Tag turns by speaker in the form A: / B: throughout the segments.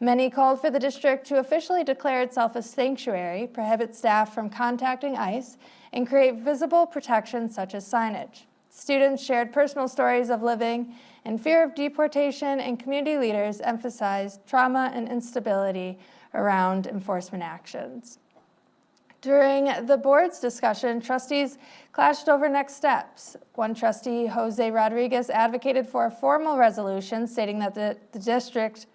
A: Many called for the district to officially declare itself a sanctuary, prohibit staff from contacting ICE, and create visible protections such as signage. Students shared personal stories of living in fear of deportation, and community leaders emphasized trauma and instability around enforcement actions. During the board's discussion, trustees clashed over next steps. One trustee, Jose Rodriguez, advocated for a formal resolution stating that the district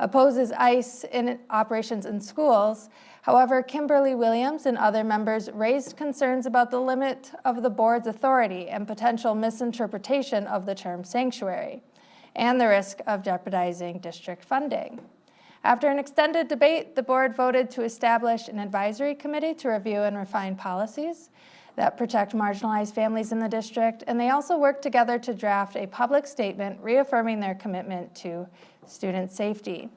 A: opposes ICE in operations in schools. However, Kimberly Williams and other members raised concerns about the limit of the board's authority and potential misinterpretation of the term sanctuary, and the risk of jeopardizing district funding. After an extended debate, the board voted to establish an advisory committee to review and refine policies that protect marginalized families in the district, and they also worked together to draft a public statement reaffirming their commitment to student safety.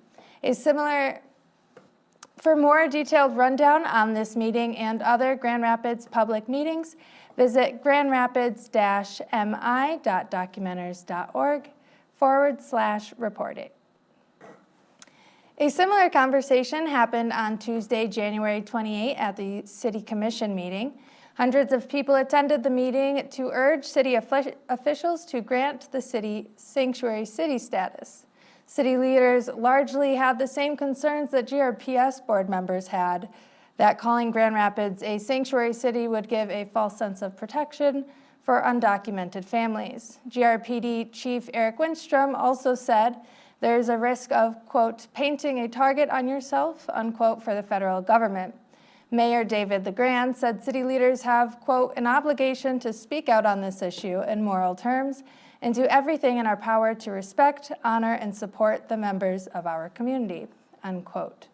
A: For more detailed rundown on this meeting and other Grand Rapids public meetings, visit grandrapids-mi.documenters.org/reporting. A similar conversation happened on Tuesday, January 28 at the City Commission meeting. Hundreds of people attended the meeting to urge city officials to grant the city sanctuary city status. City leaders largely had the same concerns that GRPS board members had, that calling Grand Rapids a sanctuary city would give a false sense of protection for undocumented families. GRPD Chief Eric Winstrom also said there's a risk of, quote, painting a target on yourself, unquote, for the federal government. Mayor David LeGrand said city leaders have, quote, an obligation to speak out on this issue in moral terms and do everything in our power to respect, honor, and support the members of our community, unquote.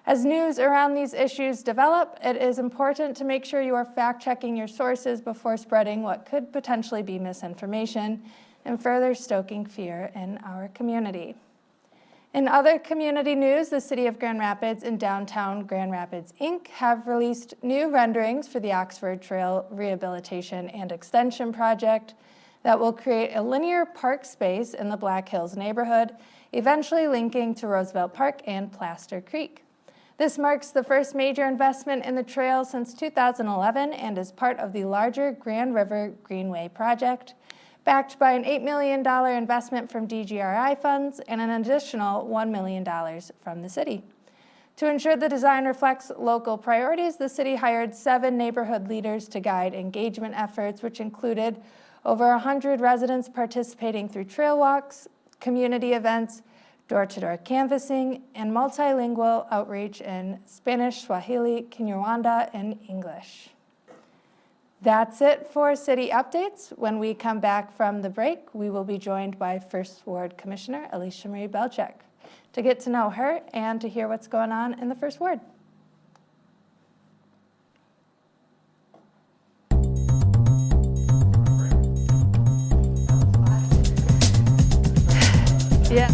A: As news around these issues develop, it is important to make sure you are fact-checking your sources before spreading what could potentially be misinformation and further stoking fear in our community. In other community news, the City of Grand Rapids and Downtown Grand Rapids, Inc. have released new renderings for the Oxford Trail Rehabilitation and Extension Project that will create a linear park space in the Black Hills neighborhood, eventually linking to Roosevelt Park and Plaster Creek. This marks the first major investment in the trail since 2011 and is part of the larger Grand River Greenway project, backed by an $8 million investment from DGRI funds and an additional $1 million from the city. To ensure the design reflects local priorities, the city hired 7 neighborhood leaders to guide engagement efforts, which included over 100 residents participating through trail walks, community events, door-to-door canvassing, and multilingual outreach in Spanish, Swahili, Kinyarwanda, and English. That's it for city updates. When we come back from the break, we will be joined by First Ward Commissioner AliciaMarie Belchak to get to know her and to hear what's going on in the First Ward. Yeah.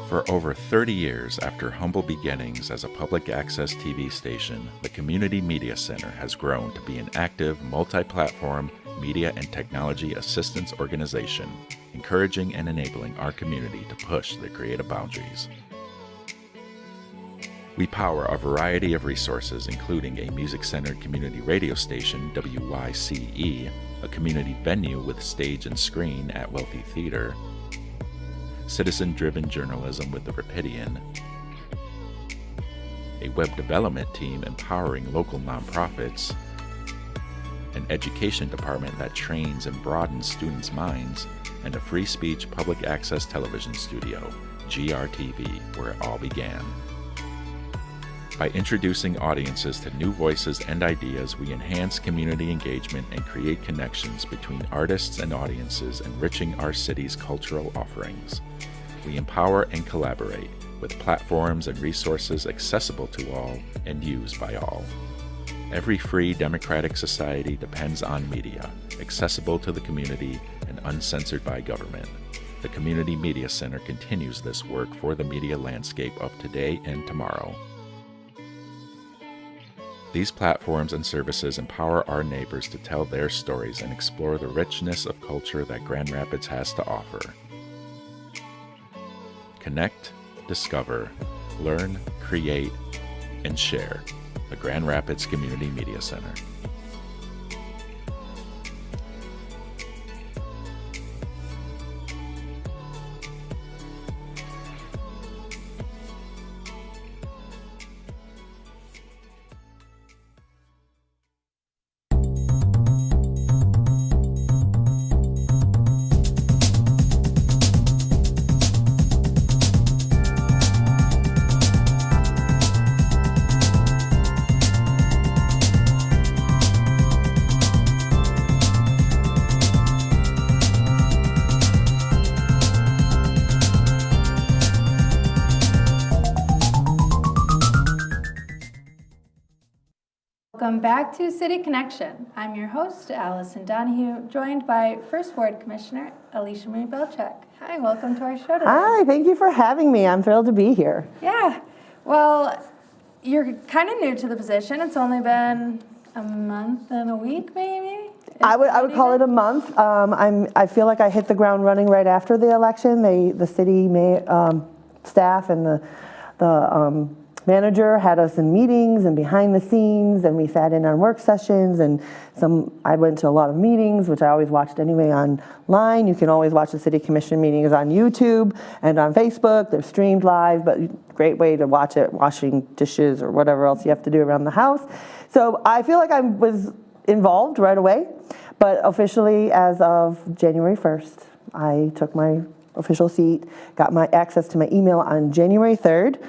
B: For over 30 years after humble beginnings as a public access TV station, the Community Media Center has grown to be an active, multi-platform media and technology assistance organization, encouraging and enabling our community to push the creative boundaries. We power a variety of resources, including a music-centered community radio station, WYCE, a community venue with stage and screen at Wealthy Theater, citizen-driven journalism with the Rapidian, a web development team empowering local nonprofits, an education department that trains and broadens students' minds, and a free speech public access television studio, GRTV, where it all began. By introducing audiences to new voices and ideas, we enhance community engagement and create connections between artists and audiences, enriching our city's cultural offerings. We empower and collaborate, with platforms and resources accessible to all and used by all. Every free democratic society depends on media, accessible to the community and uncensored by government. The Community Media Center continues this work for the media landscape of today and tomorrow. These platforms and services empower our neighbors to tell their stories and explore the richness of culture that Grand Rapids has to offer. Connect, discover, learn, create, and share. The Grand Rapids Community Media Center.
A: Welcome back to City Connection. I'm your host, Allison Donahue, joined by First Ward Commissioner AliciaMarie Belchak. Hi, welcome to our show today.
C: Hi, thank you for having me. I'm thrilled to be here.
A: Yeah, well, you're kind of new to the position. It's only been a month and a week, maybe?
C: I would call it a month. I feel like I hit the ground running right after the election. The city staff and the manager had us in meetings and behind the scenes, and we sat in on work sessions, and I went to a lot of meetings, which I always watched anyway online. You can always watch the city commission meetings on YouTube and on Facebook. They're streamed live, but great way to watch it, washing dishes or whatever else you have to do around the house. So I feel like I was involved right away, but officially as of January 1st, I took my official seat, got my access to my email on January 3rd.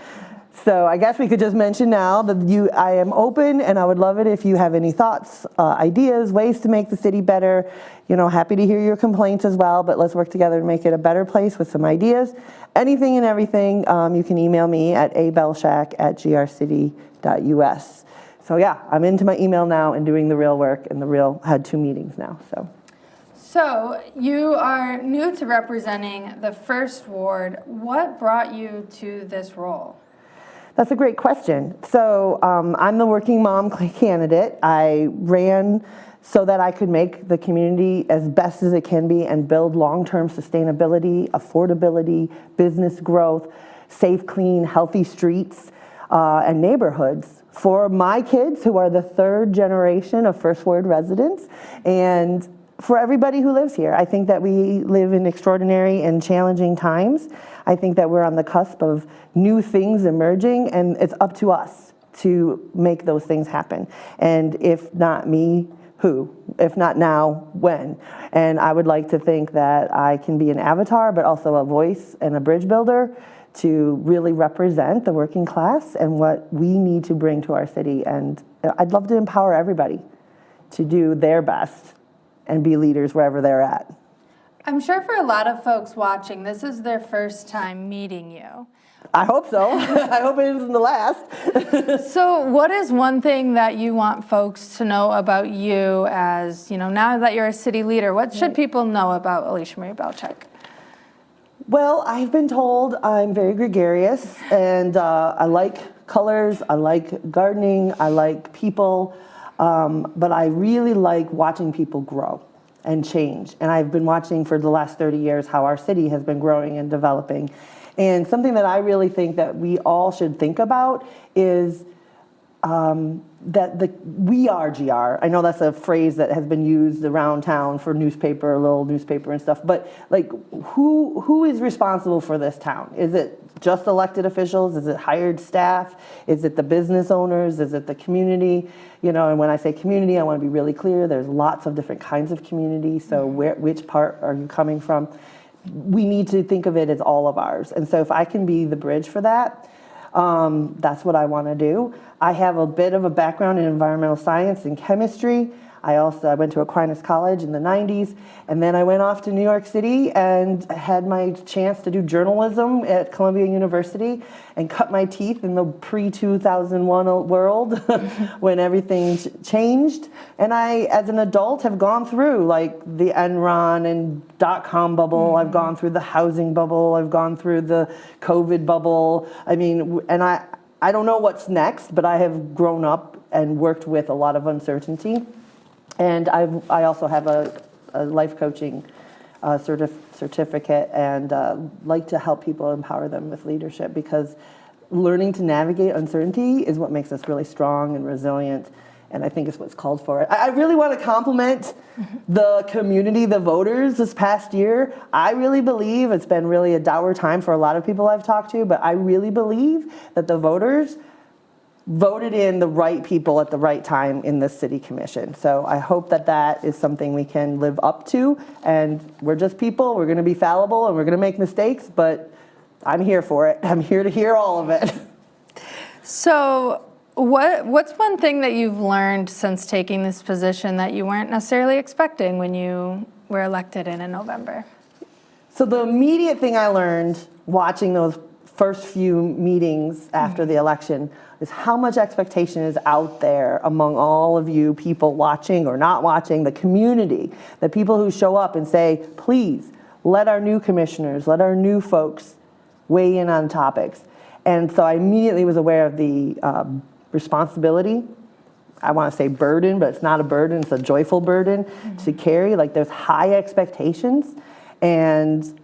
C: So I guess we could just mention now that I am open, and I would love it if you have any thoughts, ideas, ways to make the city better. Happy to hear your complaints as well, but let's work together to make it a better place with some ideas. Anything and everything, you can email me at abelchak@grcity.us. So yeah, I'm into my email now and doing the real work, and had 2 meetings now,
A: So you are new to representing the First Ward. What brought you to this role?
C: That's a great question. So I'm the working mom candidate. I ran so that I could make the community as best as it can be and build long-term sustainability, affordability, business growth, safe, clean, healthy streets, and neighborhoods for my kids, who are the 3rd generation of First Ward residents, and for everybody who lives here. I think that we live in extraordinary and challenging times. I think that we're on the cusp of new things emerging, and it's up to us to make those things happen. And if not me, who? If not now, when? And I would like to think that I can be an avatar, but also a voice and a bridge builder to really represent the working class and what we need to bring to our city. And I'd love to empower everybody to do their best and be leaders wherever they're at.
A: I'm sure for a lot of folks watching, this is their first time meeting you.
C: I hope so. I hope it isn't the last.
A: So what is one thing that you want folks to know about you as, now that you're a city leader, what should people know about AliciaMarie Belchak?
C: Well, I've been told I'm very gregarious, and I like colors, I like gardening, I like people, but I really like watching people grow and change. And I've been watching for the last 30 years how our city has been growing and developing. And something that I really think that we all should think about is that we are GR. I know that's a phrase that has been used around town for newspaper, little newspaper and stuff, but like who is responsible for this town? Is it just elected officials? Is it hired staff? Is it the business owners? Is it the community? And when I say community, I want to be really clear. There's lots of different kinds of community. So which part are you coming from? We need to think of it as all of ours. And so if I can be the bridge for that, that's what I want to do. I have a bit of a background in environmental science and chemistry. I went to Aquinas College in the 90s, and then I went off to New York City and had my chance to do journalism at Columbia University and cut my teeth in the pre-2001 world when everything changed. And I, as an adult, have gone through like the Enron and dot-com bubble. I've gone through the housing bubble. I've gone through the COVID bubble. I mean, and I don't know what's next, but I have grown up and worked with a lot of uncertainty. And I also have a life coaching certificate, and like to help people, empower them with leadership, because learning to navigate uncertainty is what makes us really strong and resilient, and I think it's what's called for. I really want to compliment the community, the voters this past year. I really believe it's been really a dour time for a lot of people I've talked to, but I really believe that the voters voted in the right people at the right time in this city commission. So I hope that that is something we can live up to. And we're just people, we're gonna be fallible and we're gonna make mistakes, but I'm here for it. I'm here to hear all of it.
A: So what's one thing that you've learned since taking this position that you weren't necessarily expecting when you were elected in November?
C: So the immediate thing I learned watching those first few meetings after the election is how much expectation is out there among all of you people watching or not watching, the community, the people who show up and say, please, let our new commissioners, let our new folks weigh in on topics. And so I immediately was aware of the responsibility. I want to say burden, but it's not a burden, it's a joyful burden to carry. Like, there's high expectations, and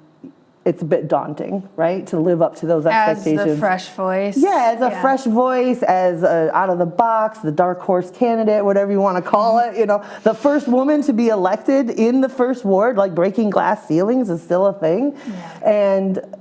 C: it's a bit daunting, right, to live up to those expectations.
A: As the fresh voice.
C: Yeah, as a fresh voice, as a out of the box, the dark horse candidate, whatever you want to call it. You know, the first woman to be elected in the first ward, like breaking glass ceilings is still a thing. Yeah. And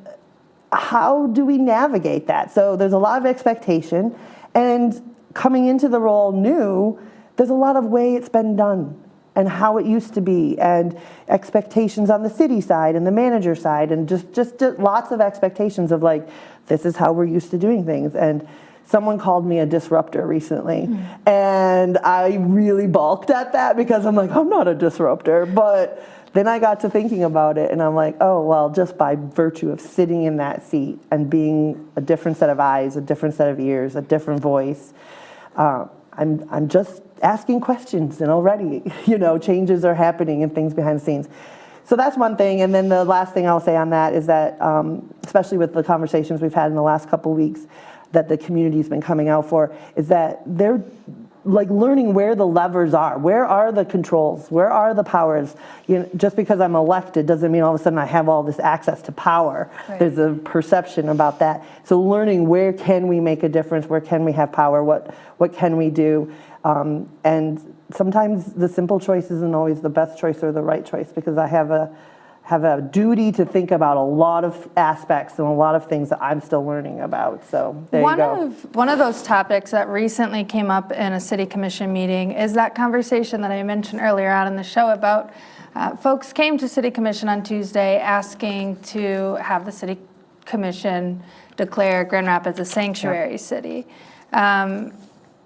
C: how do we navigate that? So there's a lot of expectation, and coming into the role new, there's a lot of way it's been done and how it used to be, and expectations on the city side and the manager side, and just lots of expectations of like, this is how we're used to doing things. And someone called me a disruptor recently, and I really balked at that because I'm like, I'm not a disruptor. But then I got to thinking about it, and I'm like, oh, well, just by virtue of sitting in that seat and being a different set of eyes, a different set of ears, a different voice, I'm just asking questions, and already, you know, changes are happening and things behind the scenes. So that's one thing. And then the last thing I'll say on that is that, especially with the conversations we've had in the last couple of weeks that the community's been coming out for, is that they're like learning where the levers are. Where are the controls? Where are the powers? You know, just because I'm elected doesn't mean all of a sudden I have all this access to power. Right. There's a perception about that. So learning where can we make a difference? Where can we have power? What can we do? And sometimes the simple choice isn't always the best choice or the right choice, because I have a duty to think about a lot of aspects and a lot of things that I'm still learning about. So there you go.
A: One of those topics that recently came up in a city commission meeting is that conversation that I mentioned earlier on in the show about folks came to city commission on Tuesday asking to have the city commission declare Grand Rapids a sanctuary city.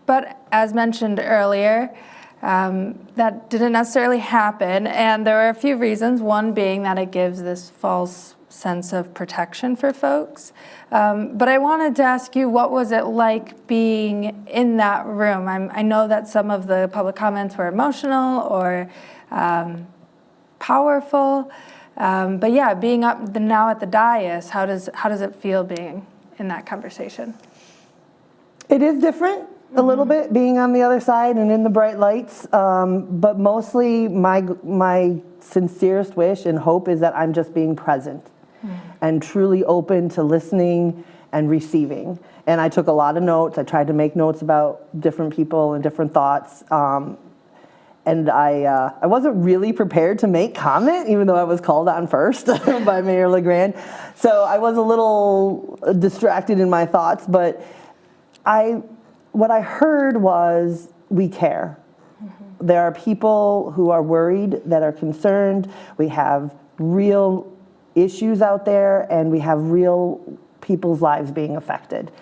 A: But as mentioned earlier, that didn't necessarily happen, and there were a few reasons. One being that it gives this false sense of protection for folks. But I wanted to ask you, what was it like being in that room? I know that some of the public comments were emotional or powerful, but yeah, being up now at the dais, how does it feel being in that conversation?
C: It is different. A little bit, being on the other side and in the bright lights, but mostly my sincerest wish and hope is that I'm just being present and truly open to listening and receiving. And I took a lot of notes. I tried to make notes about different people and different thoughts. And I wasn't really prepared to make comment, even though I was called on first by Mayor LeGrand. So I was a little distracted in my thoughts, but what I heard was, we care. There are people who are worried, that are concerned. We have real issues out there, and we have real people's lives being affected.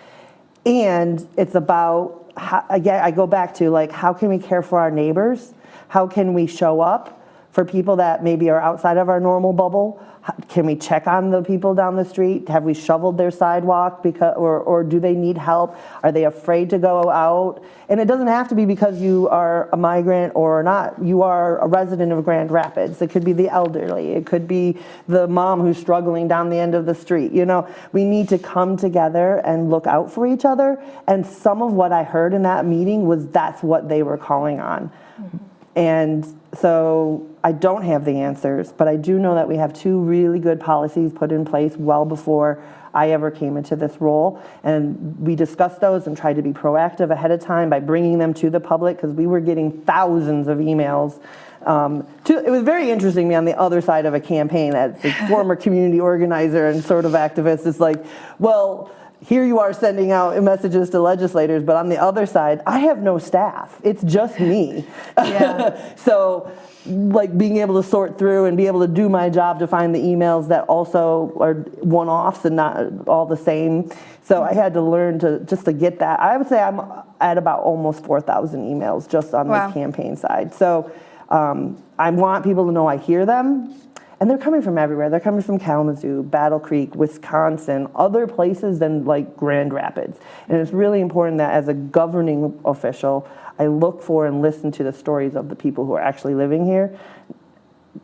C: And it's about, again, I go back to like, how can we care for our neighbors? How can we show up for people that maybe are outside of our normal bubble? Can we check on the people down the street? Have we shoveled their sidewalk or do they need help? Are they afraid to go out? And it doesn't have to be because you are a migrant or not. You are a resident of Grand Rapids. It could be the elderly. It could be the mom who's struggling down the end of the street. You know, we need to come together and look out for each other. And some of what I heard in that meeting was that's what they were calling on. Mm-hmm. And so I don't have the answers, but I do know that we have 2 really good policies put in place well before I ever came into this role. And we discussed those and tried to be proactive ahead of time by bringing them to the public because we were getting thousands of emails. It was very interesting to me on the other side of a campaign as a former community organizer and sort of activist. It's like, well, here you are sending out messages to legislators, but on the other side, I have no staff. It's just me. Yeah. So like being able to sort through and be able to do my job to find the emails that also are one-offs and not all the same. So I had to learn to get that. I would say I'm at about almost 4,000 emails just on the campaign side. So I want people to know I hear them. And they're coming from everywhere. They're coming from Kalamazoo, Battle Creek, Wisconsin, other places than like Grand Rapids. And it's really important that as a governing official, I look for and listen to the stories of the people who are actually living here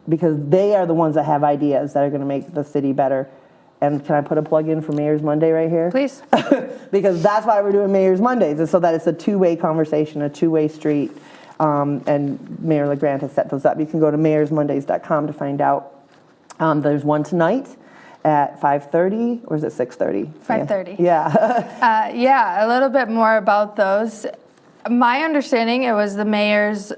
C: because they are the ones that have ideas that are going to make the city better. And can I put a plug in for Mayor's Monday right here?
A: Please.
C: Because that's why we're doing Mayor's Mondays, is so that it's a two-way conversation, a two-way street. And Mayor LeGrand has set those up. You can go to mayorsmondays.com to find out. There's one tonight at 5:30, or is it 6:30?
A: 5:30.
C: Yeah.
A: Yeah, a little bit more about those. My understanding, it was the mayor's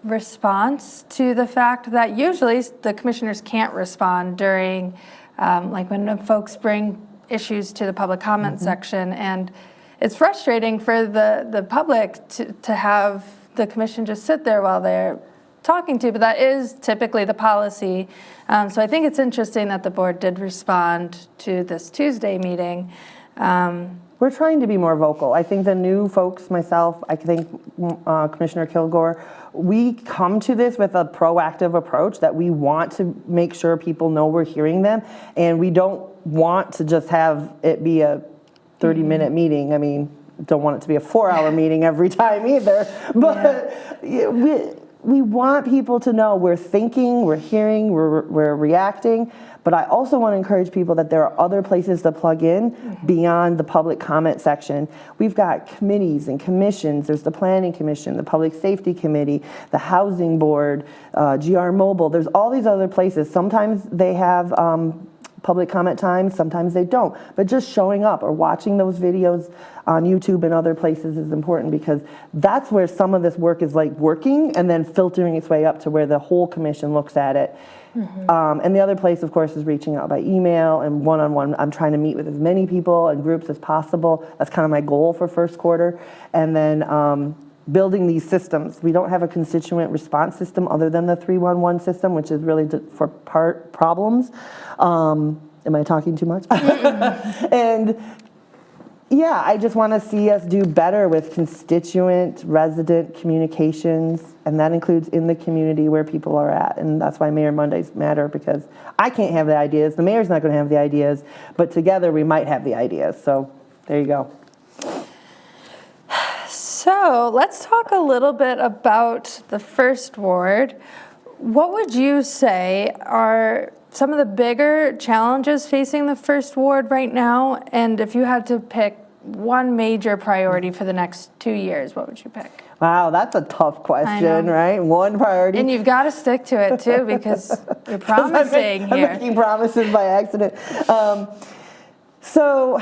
A: response to the fact that usually the commissioners can't respond during, like when folks bring issues to the public comment section. And it's frustrating for the public to have the commission just sit there while they're talking to, but that is typically the policy. So I think it's interesting that the board did respond to this Tuesday meeting.
C: We're trying to be more vocal. I think the new folks, myself, I think Commissioner Kilgore, we come to this with a proactive approach that we want to make sure people know we're hearing them, and we don't want to just have it be a 30-minute meeting. I mean, don't want it to be a 4-hour meeting every time either, but we want people to know we're thinking, we're hearing, we're reacting, but I also want to encourage people that there are other places to plug in beyond the public comment section. We've got committees and commissions. There's the Planning Commission, the Public Safety Committee, the Housing Board, GR Mobile. There's all these other places. Sometimes they have public comment time, sometimes they don't. But just showing up or watching those videos on YouTube and other places is important because that's where some of this work is like working and then filtering its way up to where the whole commission looks at it. And the other place, of course, is reaching out by email and one-on-one. I'm trying to meet with as many people and groups as possible. That's kind of my goal for first quarter. And then building these systems. We don't have a constituent response system other than the 311 system, which is really for problems. Am I talking too much? And yeah, I just want to see us do better with constituent resident communications, and that includes in the community where people are at. And that's why Mayor Mondays matter, because I can't have the ideas, the mayor's not going to have the ideas, but together we might have the ideas. So there you go.
A: So let's talk a little bit about the first ward. What would you say are some of the bigger challenges facing the first ward right now? And if you had to pick one major priority for the next 2 years, what would you pick?
C: Wow, that's a tough question, right? One priority.
A: And you've got to stick to it too, because you're promising here.
C: I'm making promises by accident. So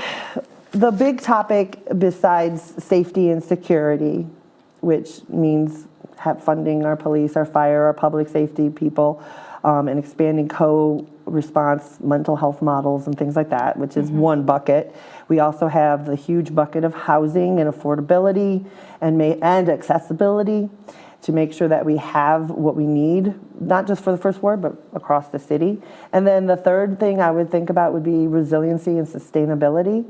C: the big topic besides safety and security, which means funding our police, our fire, our public safety people, and expanding co-response mental health models and things like that, which is one bucket. We also have the huge bucket of housing and affordability and accessibility to make sure that we have what we need, not just for the first ward, but across the city. And then the third thing I would think about would be resiliency and sustainability.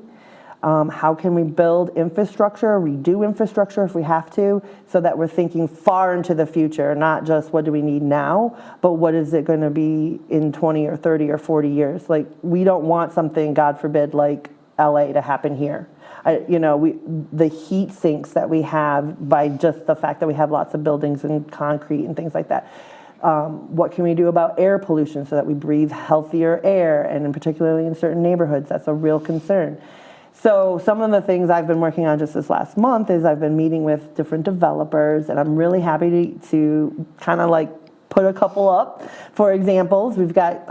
C: How can we build infrastructure, redo infrastructure if we have to, so that we're thinking far into the future, not just what do we need now, but what is it going to be in 20 or 30 or 40 years? Like, we don't want something, God forbid, like LA to happen here. The heat sinks that we have by just the fact that we have lots of buildings and concrete and things like that. What can we do about air pollution so that we breathe healthier air, and particularly in certain neighborhoods, that's a real concern. So some of the things I've been working on just this last month is I've been meeting with different developers, and I'm really happy to kind of like put a couple up for examples. We've got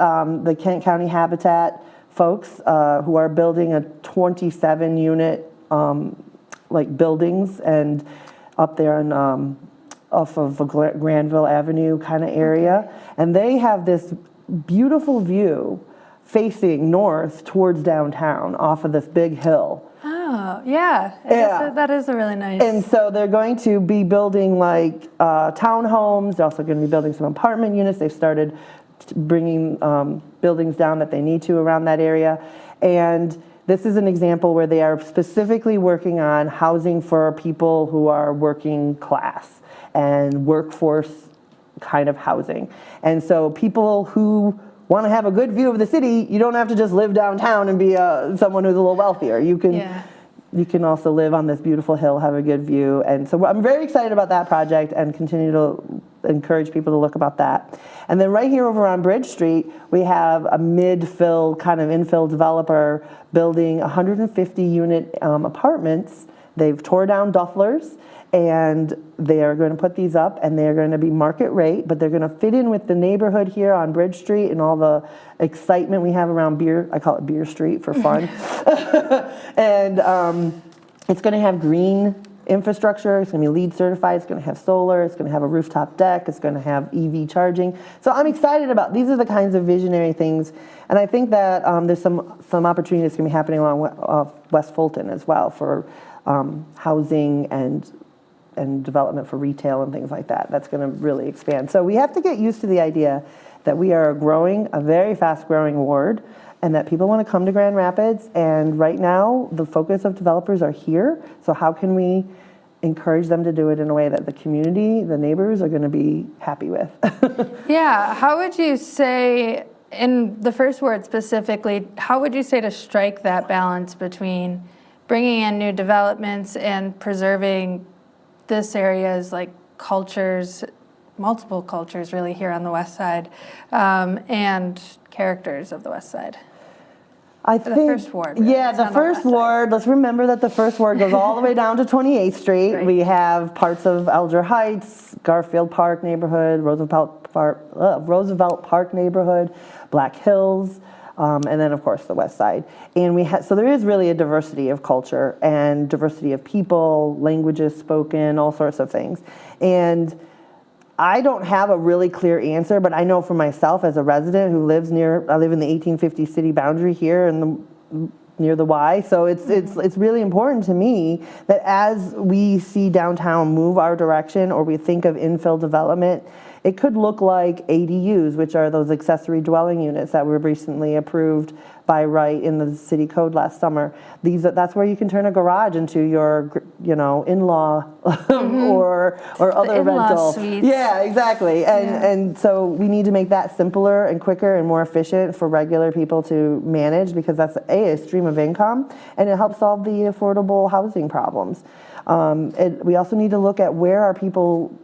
C: the Kent County Habitat folks who are building a 27 unit like buildings and up there in off of Granville Avenue kind of area, and they have this beautiful view facing north towards downtown off of this big hill.
A: Oh, yeah. That is a really nice.
C: And so they're going to be building like townhomes. They're also going to be building some apartment units. They've started bringing buildings down that they need to around that area. And this is an example where they are specifically working on housing for people who are working class and workforce kind of housing. And so people who want to have a good view of the city, you don't have to just live downtown and be someone who's a little wealthier. You can also live on this beautiful hill, have a good view. And so I'm very excited about that project and continue to encourage people to look about that. And then right here over on Bridge Street, we have a mid-fill kind of infill developer building 150 unit apartments. They've tore down Duffler's, and they are going to put these up, and they're going to be market rate, but they're going to fit in with the neighborhood here on Bridge Street and all the excitement we have around beer. I call it Beer Street for fun. And it's going to have green infrastructure. It's going to be LEED certified. It's going to have solar. It's going to have a rooftop deck. It's going to have EV charging. So I'm excited about these are the kinds of visionary things, and I think that there's some opportunity that's going to be happening along West Fulton as well for housing and development for retail and things like that. That's going to really expand. So we have to get used to the idea that we are a very fast growing ward, and that people want to come to Grand Rapids. And right now, the focus of developers are here. So how can we encourage them to do it in a way that the community, the neighbors, are going to be happy with?
A: Yeah. How would you say, in the first word specifically, how would you say to strike that balance between bringing in new developments and preserving this area's like cultures, multiple cultures really here on the west side, and characters of the west side?
C: I think,
A: the first ward.
C: Yeah, the first ward, let's remember that the first ward goes all the way down to 28th Street.
A: Right.
C: We have parts of Alger Heights, Garfield Park neighborhood, Roosevelt Park neighborhood, Black Hills, and then of course the west side. And so there is really a diversity of culture and diversity of people, languages spoken, all sorts of things. And I don't have a really clear answer, but I know for myself as a resident who lives I live in the 1850 city boundary here near the Y. So it's really important to me that as we see downtown move our direction, or we think of infill development, it could look like ADUs, which are those accessory dwelling units that were recently approved by right in the city code last summer. That's where you can turn a garage into your, in-law or other rental.
A: Suites.
C: Yeah, exactly. And so we need to make that simpler and quicker and more efficient for regular people to manage, because that's a stream of income, and it helps solve the affordable housing problems. We also need to look at where are people.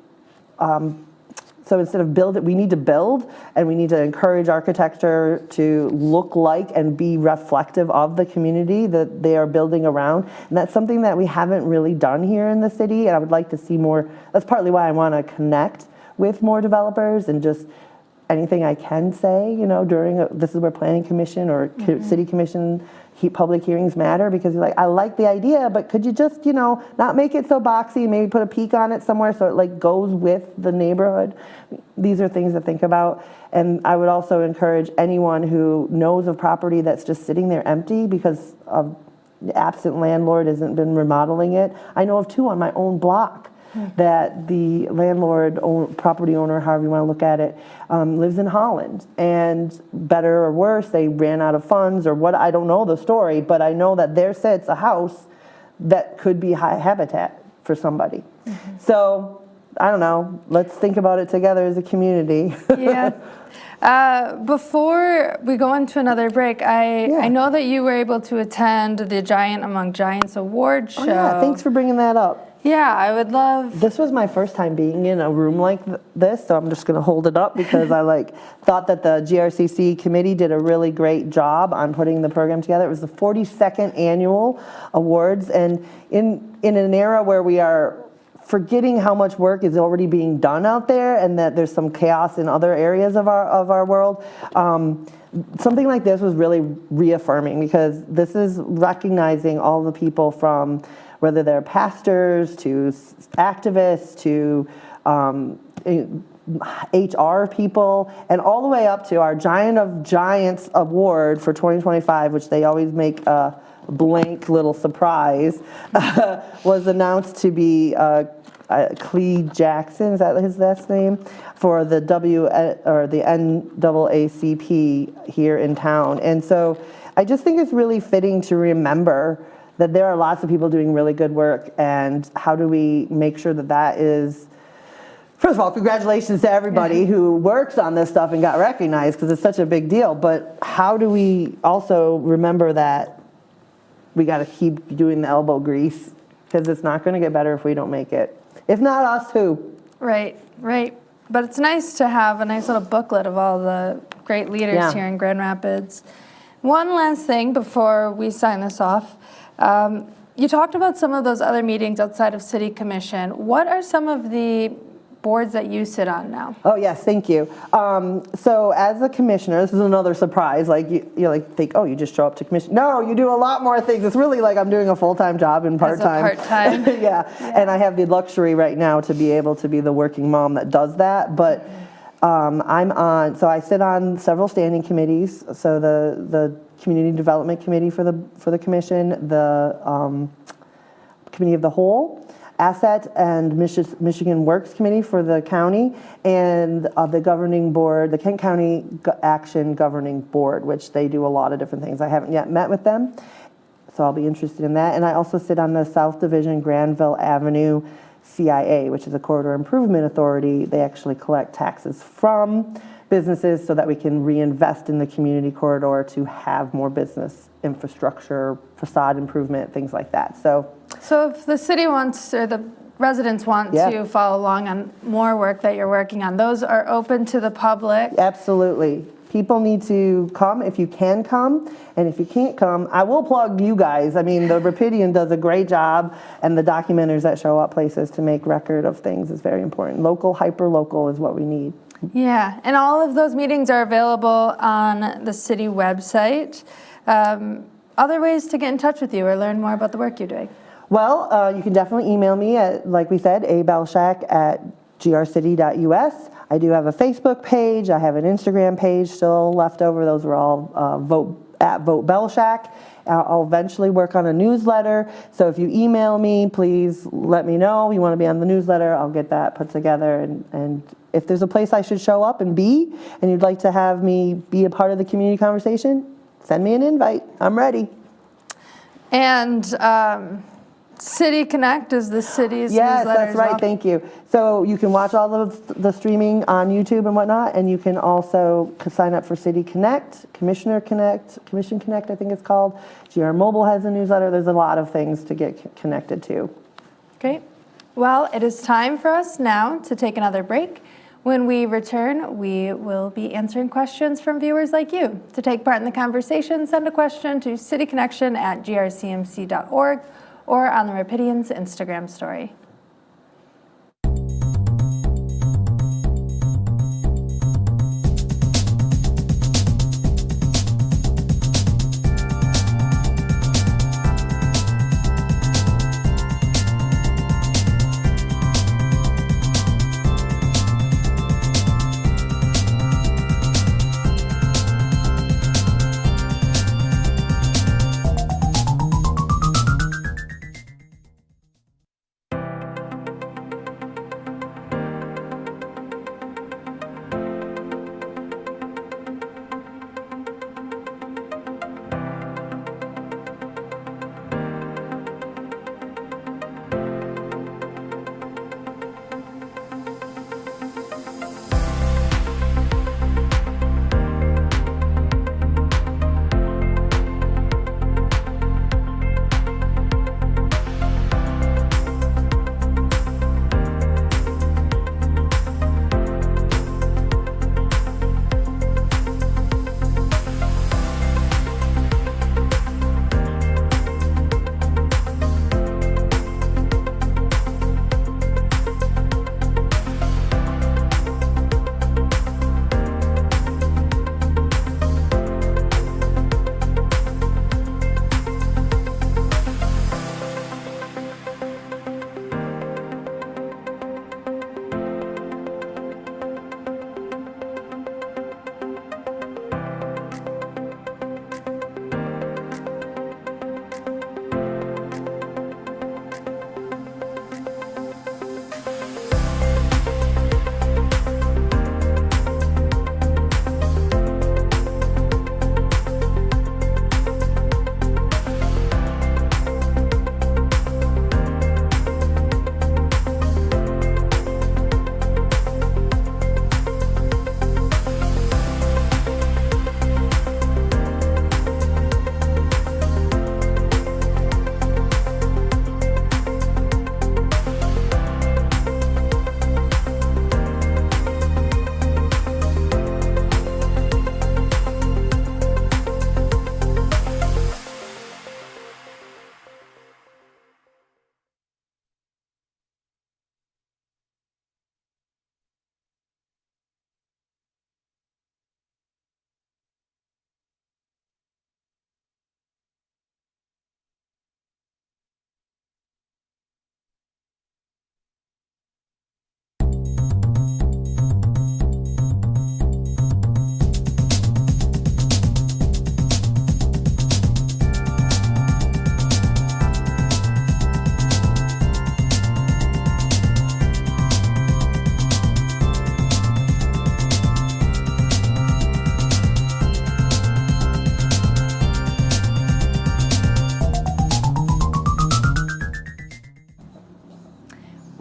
C: So instead of we need to build, and we need to encourage architecture to look like and be reflective of the community that they are building around. And that's something that we haven't really done here in the city, and I would like to see more. That's partly why I want to connect with more developers, and just anything I can say, this is where planning commission or city commission public hearings matter, because you're like, I like the idea, but could you just, not make it so boxy, maybe put a peak on it somewhere so it like goes with the neighborhood. These are things to think about. And I would also encourage anyone who knows of property that's just sitting there empty because of the absent landlord hasn't been remodeling it. I know of 2 on my own block that the landlord, property owner, however you want to look at it, lives in Holland. And better or worse, they ran out of funds or what, I don't know the story, but I know that there sits a house that could be habitat for somebody. So, I don't know, let's think about it together as a community.
A: Yeah. Before we go into another break, I know that you were able to attend the Giant Among Giants award show.
C: Oh, yeah, thanks for bringing that up.
A: Yeah, I would love.
C: This was my first time being in a room like this, so I'm just going to hold it up because I thought that the GRCC committee did a really great job on putting the program together. It was the 42nd annual awards, and in an era where we are forgetting how much work is already being done out there and that there's some chaos in other areas of our world, something like this was really reaffirming because this is recognizing all the people from whether they're pastors to activists to HR people and all the way up to our Giant of Giants award for 2025, which they always make a blank little surprise, was announced to be Clee Jackson, is that his last name, for the NAACP here in town. And so I just think it's really fitting to remember that there are lots of people doing really good work, and how do we make sure that that is, first of all, congratulations to everybody who works on this stuff and got recognized because it's such a big deal, but how do we also remember that we got to keep doing the elbow grease because it's not going to get better if we don't make it. If not us, who?
A: Right. But it's nice to have a nice little booklet of all the great leaders here in Grand Rapids. One last thing before we sign this off. You talked about some of those other meetings outside of City Commission. What are some of the boards that you sit on now?
C: Oh yes, thank you. So as a commissioner, this is another surprise. Like you think, oh, you just show up to commission. No, you do a lot more things. It's really like I'm doing a full-time job and part-time.
A: As a part-time.
C: yeah, and I have the luxury right now to be able to be the working mom that does that. But so I sit on several standing committees. So the Community Development Committee for the commission, the Committee of the Whole, Asset and Michigan Works Committee for the county, and the governing board, the Kent County Action Governing Board, which they do a lot of different things. I haven't yet met with them, so I'll be interested in that. And I also sit on the South Division Granville Avenue CIA, which is a corridor improvement authority. They actually collect taxes from businesses so that we can reinvest in the community corridor to have more business infrastructure, facade improvement, things like that. So
A: if the city wants, or the residents want to follow along on more work that you're working on, those are open to the public?
C: Absolutely. People need to come if you can come, and if you can't come, I will plug you guys. I mean, the Rapidian does a great job, and the documenters that show up places to make record of things is very important. Local, hyper-local is what we need.
A: Yeah, and all of those meetings are available on the city website. Other ways to get in touch with you or learn more about the work you're doing?
C: Well, you can definitely email me at, like we said, abelchak@grcity.us. I do have a Facebook page. I have an Instagram page still left over. Those are all Vote Belchak. I'll eventually work on a newsletter. So if you email me, please let me know you want to be on the newsletter. I'll get that put together. And if there's a place I should show up and be, and you'd like to have me be a part of the community conversation, send me an invite. I'm ready.
A: And City Connect is the city's newsletter.
C: Yes, that's right. Thank you. So you can watch all of the streaming on YouTube and whatnot, and you can also sign up for City Connect, Commissioner Connect, Commission Connect, I think it's called. GR Mobile has a newsletter. There's a lot of things to get connected to.
A: Great. Well, it is time for us now to take another break. When we return, we will be answering questions from viewers like you. To take part in the conversation, send a question to cityconnection@grcmc.org or on the Rapidian's Instagram story.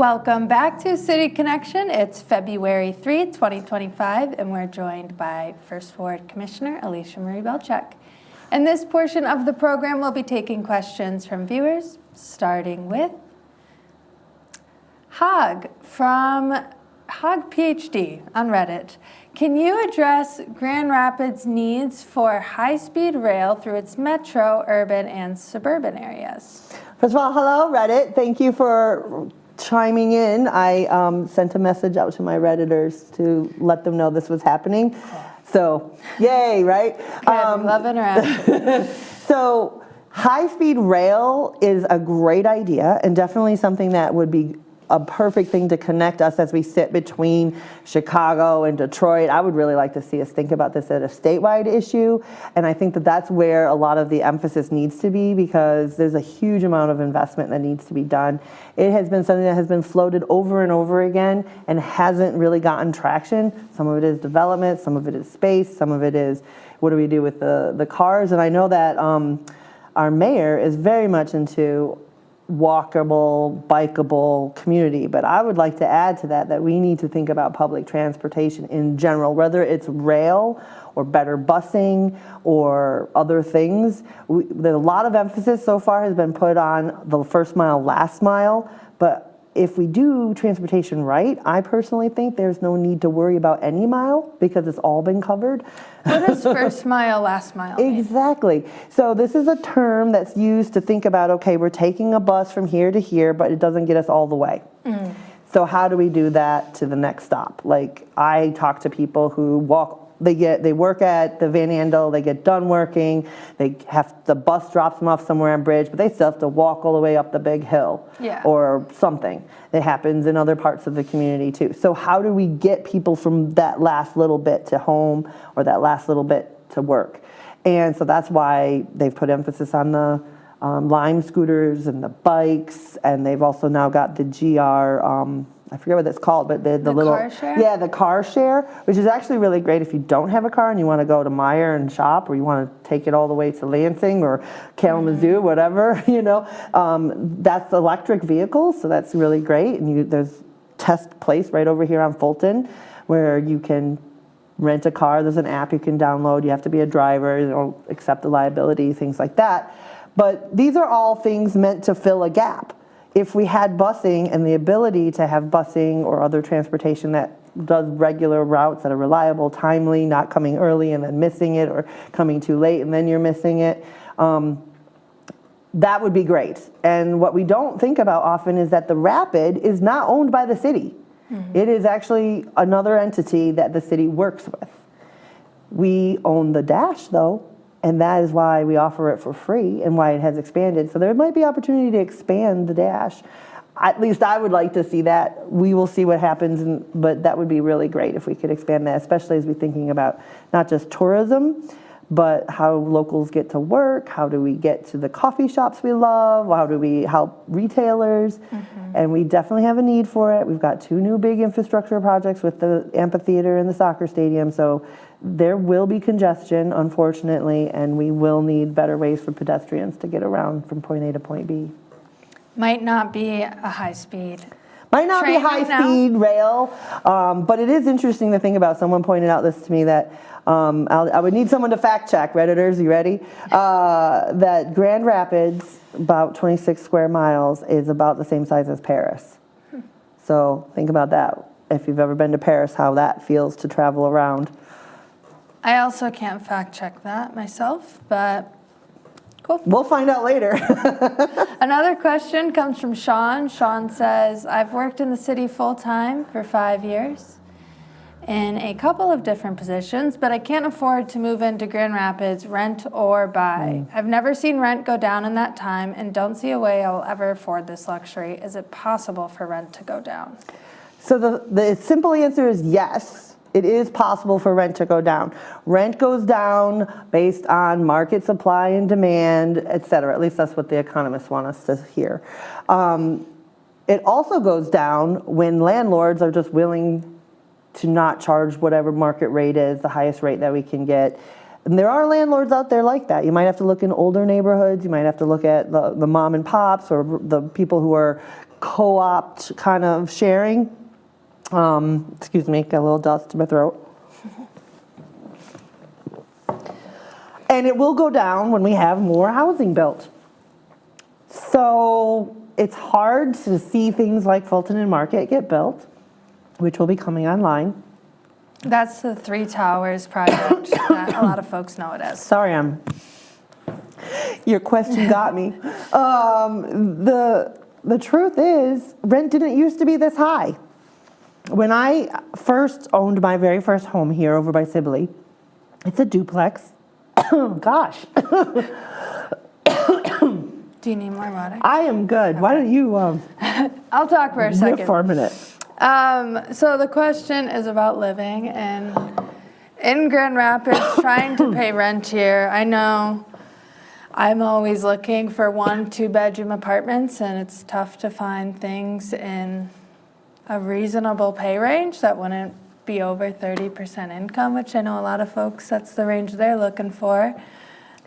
A: Welcome back to City Connection. It's February 3, 2025, and we're joined by First Ward Commissioner AliciaMarie Belchak. In this portion of the program, we'll be taking questions from viewers, starting with Hog from Hog PhD on Reddit. Can you address Grand Rapids' needs for high-speed rail through its metro, urban, and suburban areas?
C: First of all, hello, Reddit. Thank you for chiming in. I sent a message out to my Redditors to let them know this was happening. So, yay, right?
A: Love interaction.
C: So, high-speed rail is a great idea and definitely something that would be a perfect thing to connect us as we sit between Chicago and Detroit. I would really like to see us think about this as a statewide issue, and I think that that's where a lot of the emphasis needs to be, because there's a huge amount of investment that needs to be done. It has been something that has been floated over and over again and hasn't really gotten traction. Some of it is development, some of it is space, some of it is what do we do with the cars, and I know that our mayor is very much into walkable, bikeable community. But I would like to add to that we need to think about public transportation in general, whether it's rail or better busing or other things. There's a lot of emphasis so far has been put on the first mile, last mile. But if we do transportation right, I personally think there's no need to worry about any mile because it's all been covered.
A: What does first mile, last mile mean?
C: Exactly. So this is a term that's used to think about, okay, we're taking a bus from here to here, but it doesn't get us all the way. So how do we do that to the next stop? Like, I talk to people who walk, they work at the Van Andel, they get done working, the bus drops them off somewhere on Bridge, but they still have to walk all the way up the big hill or something. It happens in other parts of the community too. So how do we get people from that last little bit to home or that last little bit to work? And so that's why they've put emphasis on the Lime scooters and the bikes, and they've also now got the GR, I forget what it's called, but the little
A: car share?
C: Yeah, the car share, which is actually really great if you don't have a car and you want to go to Meijer and shop, or you want to take it all the way to Lansing or Kalamazoo, whatever, that's electric vehicles, so that's really great. And there's test place right over here on Fulton where you can rent a car. There's an app you can download. You have to be a driver, you don't accept the liability, things like that. But these are all things meant to fill a gap. If we had busing and the ability to have busing or other transportation that does regular routes that are reliable, timely, not coming early and then missing it, or coming too late and then you're missing it, that would be great. And what we don't think about often is that the Rapid is not owned by the city. It is actually another entity that the city works with. We own the Dash though, and that is why we offer it for free and why it has expanded. So there might be opportunity to expand the Dash. At least I would like to see that. We will see what happens, but that would be really great if we could expand that, especially as we're thinking about not just tourism, but how locals get to work, how do we get to the coffee shops we love, how do we help retailers, and we definitely have a need for it. We've got 2 new big infrastructure projects with the amphitheater and the soccer stadium, so there will be congestion, unfortunately, and we will need better ways for pedestrians to get around from point A to point B.
A: Might not be a high-speed.
C: Might not be high-speed rail, but it is interesting to think about. Someone pointed out this to me that I would need someone to fact check. Redditors, you ready? That Grand Rapids, about 26 square miles, is about the same size as Paris. So think about that. If you've ever been to Paris, how that feels to travel around.
A: I also can't fact check that myself, but cool.
C: We'll find out later.
A: Another question comes from Sean. Sean says, I've worked in the city full-time for 5 years in a couple of different positions, but I can't afford to move into Grand Rapids, rent or buy. I've never seen rent go down in that time and don't see a way I will ever afford this luxury. Is it possible for rent to go down?
C: So the simple answer is yes. It is possible for rent to go down. Rent goes down based on market supply and demand, et cetera. At least that's what the economists want us to hear. It also goes down when landlords are just willing to not charge whatever market rate is, the highest rate that we can get. And there are landlords out there like that. You might have to look in older neighborhoods. You might have to look at the mom and pops or the people who are co-opt kind of sharing. Excuse me, got a little dust in my throat. And it will go down when we have more housing built. So it's hard to see things like Fulton and Market get built, which will be coming online.
A: That's the Three Towers project that a lot of folks know it as.
C: Sorry, your question got me. The truth is, rent didn't used to be this high. When I first owned my very first home here over by Sibley, it's a duplex. Gosh.
A: Do you need more water?
C: I am good. Why don't you
A: I'll talk for a
C: riff
A: second.
C: for a minute?
A: So the question is about living in Grand Rapids, trying to pay rent here. I know I'm always looking for 1, 2-bedroom apartments, and it's tough to find things in a reasonable pay range that wouldn't be over 30% income, which I know a lot of folks, that's the range they're looking for.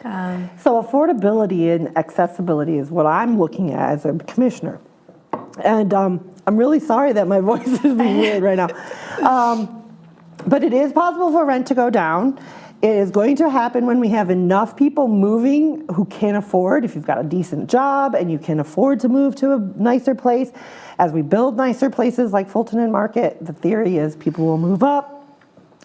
C: So affordability and accessibility is what I'm looking at as a commissioner. And I'm really sorry that my voice is being weird right now. But it is possible for rent to go down. It is going to happen when we have enough people moving who can afford, if you've got a decent job and you can afford to move to a nicer place. As we build nicer places like Fulton and Market, the theory is people will move up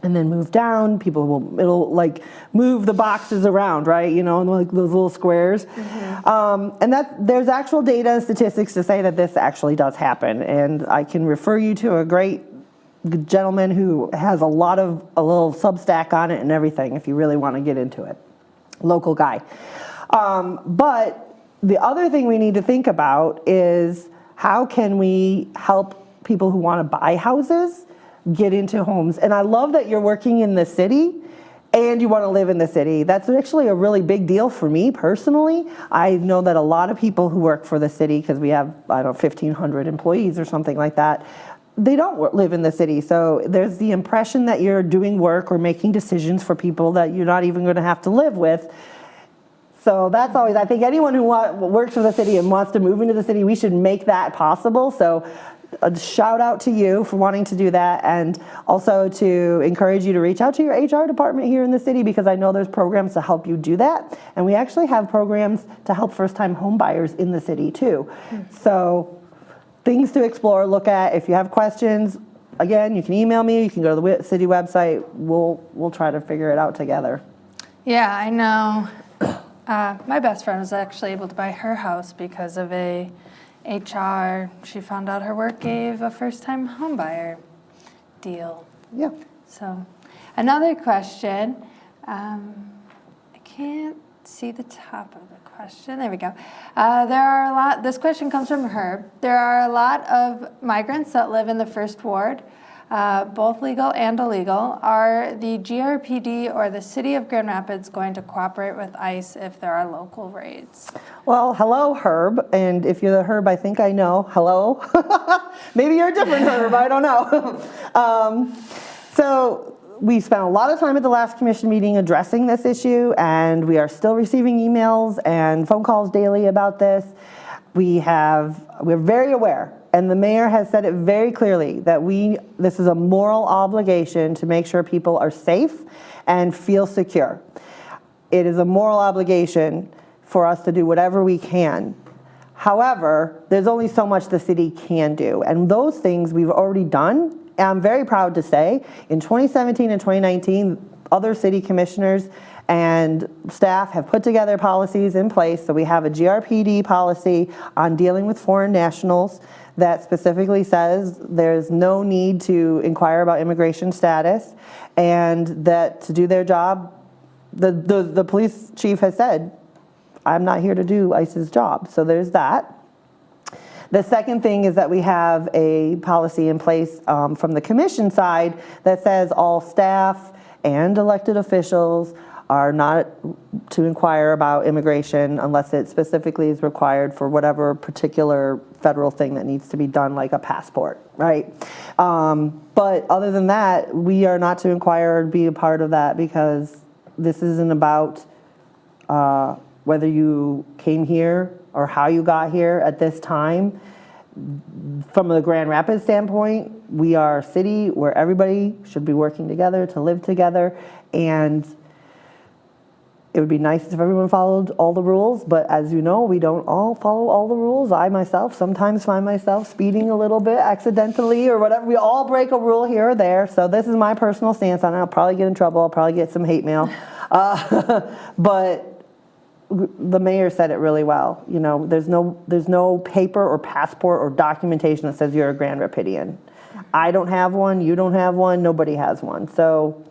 C: and then move down. It'll like move the boxes around, right? You know, like those little squares. Mm-hmm. And there's actual data and statistics to say that this actually does happen. And I can refer you to a great gentleman who has a little Substack on it and everything if you really want to get into it. Local guy. But the other thing we need to think about is how can we help people who want to buy houses get into homes. And I love that you're working in the city and you want to live in the city. That's actually a really big deal for me personally. I know that a lot of people who work for the city, because we have, 1,500 employees or something like that, they don't live in the city. So there's the impression that you're doing work or making decisions for people that you're not even going to have to live with. So that's always, I think anyone who works for the city and wants to move into the city, we should make that possible. So a shout out to you for wanting to do that, and also to encourage you to reach out to your HR department here in the city, because I know there's programs to help you do that. And we actually have programs to help first-time home buyers in the city too. So things to explore, look at. If you have questions, again, you can email me, you can go to the city website. We'll try to figure it out together.
A: Yeah, I know. My best friend was actually able to buy her house because of a HR. She found out her work gave a first-time home buyer deal.
C: Yeah.
A: So another question. I can't see the top of the question. There we go. This question comes from Herb. There are a lot of migrants that live in the First Ward, both legal and illegal. Are the GRPD or the City of Grand Rapids going to cooperate with ICE if there are local raids?
C: Well, hello, Herb. And if you're the Herb I think I know, hello. Maybe you're a different Herb, I don't know. So we spent a lot of time at the last commission meeting addressing this issue, and we are still receiving emails and phone calls daily about this. We're very aware, and the mayor has said it very clearly, that this is a moral obligation to make sure people are safe and feel secure. It is a moral obligation for us to do whatever we can. However, there's only so much the city can do, and those things we've already done. And I'm very proud to say, in 2017 and 2019, other city commissioners and staff have put together policies in place. So we have a GRPD policy on dealing with foreign nationals that specifically says there's no need to inquire about immigration status, and that to do their job, the police chief has said, I'm not here to do ICE's job. So there's that. The second thing is that we have a policy in place from the commission side that says all staff and elected officials are not to inquire about immigration unless it specifically is required for whatever particular federal thing that needs to be done, like a passport, right? But other than that, we are not to inquire or be a part of that, because this isn't about whether you came here or how you got here at this time. from the Grand Rapids standpoint, we are a city where everybody should be working together to live together, and it would be nice if everyone followed all the rules, but as you know, we don't all follow all the rules. I myself sometimes find myself speeding a little bit accidentally or whatever. We all break a rule here or there, so this is my personal stance on it. I'll probably get in trouble. I'll probably get some hate mail. But the mayor said it really well. You know, there's no paper or passport or documentation that says you're a Grand Rapidian. I don't have one, you don't have one, nobody has one. So